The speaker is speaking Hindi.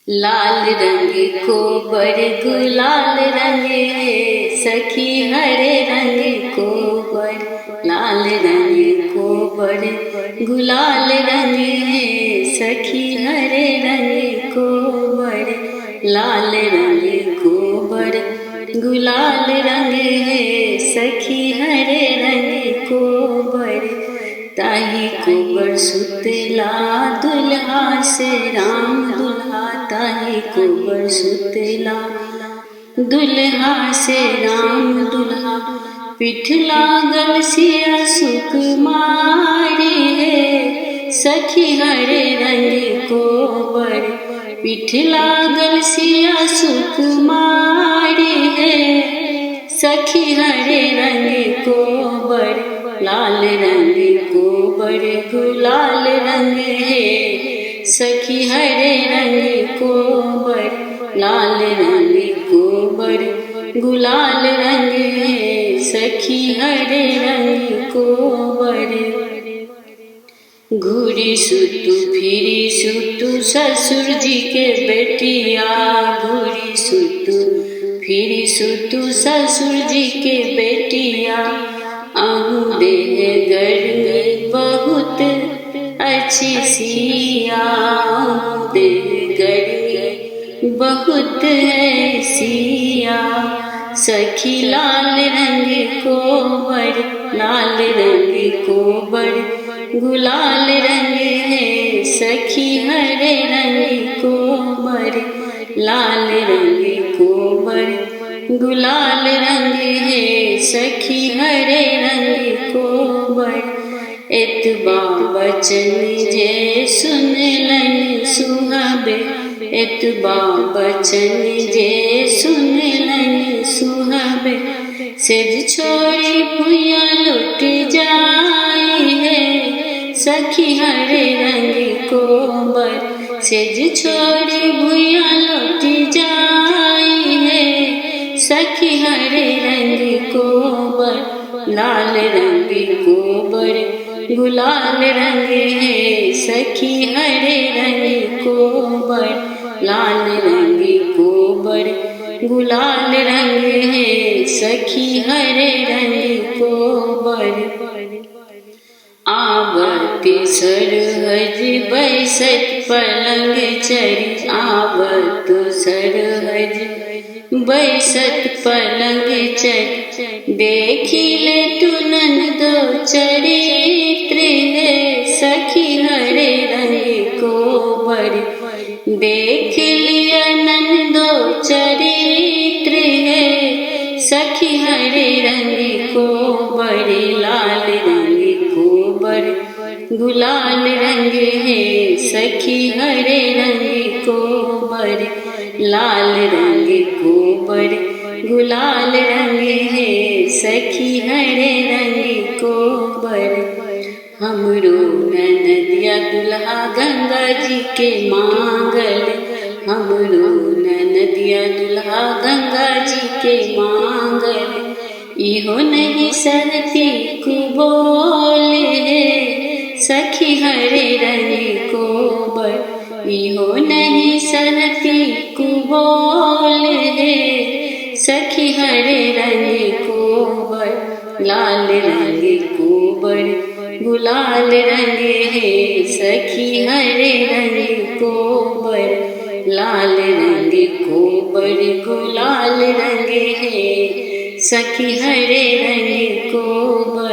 लाल रंग को बड़ गुलाल रंग है, सखी हरे रंग को बड़। लाल रंग को बड़ गुलाल रंग है, सखी हरे रंग को बड़। लाल रंग को बड़ गुलाल रंग है, सखी हरे रंग को बड़। ताही को बड़ सुतला दुल्हा से राम दुल्हा, ताही को बड़ सुतला दुल्हा से राम दुल्हा। पीठ लागल सिया सुकुमारी है, सखी हरे रंग को बड़। पीठ लागल सिया सुकुमारी है, सखी हरे रंग को बड़। लाल रंग को बड़ गुलाल रंग है, सखी हरे रंग को बड़। लाल रंग को बड़ गुलाल रंग है, सखी हरे रंग को बड़। घूरी सुतु फिरी सुतु ससुर जी के बेटिया, घूरी सुतु फिरी सुतु ससुर जी के बेटिया। आहू देह गर्मी बहुत अच्छी सिया, आहू देह गर्मी बहुत है सिया। सखी लाल रंग को बड़, लाल रंग को बड़ गुलाल रंग है, सखी हरे रंग को बड़। लाल रंग को बड़ गुलाल रंग है, सखी हरे रंग को बड़। एतबा बचन जे सुनलन सुहाबे, एतबा बचन जे सुनलन सुहाबे। सेज छोड़ी भुइया लुट जाई है, सखी हरे रंग को बड़। सेज छोड़ी भुइया लुट जाई है, सखी हरे रंग को बड़। लाल रंग को बड़ गुलाल रंग है, सखी हरे रंग को बड़। लाल रंग को बड़ गुलाल रंग है, सखी हरे रंग को बड़। आवती सरहज बैसत पलंग चरी, आवत सरहज बैसत पलंग चरी। देखिले तू नंदो चरित्र है, सखी हरे रंग को बड़। देख लिया नंदो चरित्र है, सखी हरे रंग को बड़। लाल रंग को बड़ गुलाल रंग है, सखी हरे रंग को बड़। लाल रंग को बड़ गुलाल रंग है, सखी हरे रंग को बड़। हमरो ननदिया दुल्हा गंगा जी के मांगल, हमरो ननदिया दुल्हा गंगा जी के मांगल। इहो नहीं सरती कुबोल है, सखी हरे रंग को बड़। इहो नहीं सरती कुबोल है, सखी हरे रंग को बड़। लाल रंग को बड़ गुलाल रंग है, सखी हरे रंग को बड़। लाल रंग को बड़ गुलाल रंग है, सखी हरे रंग को बड़।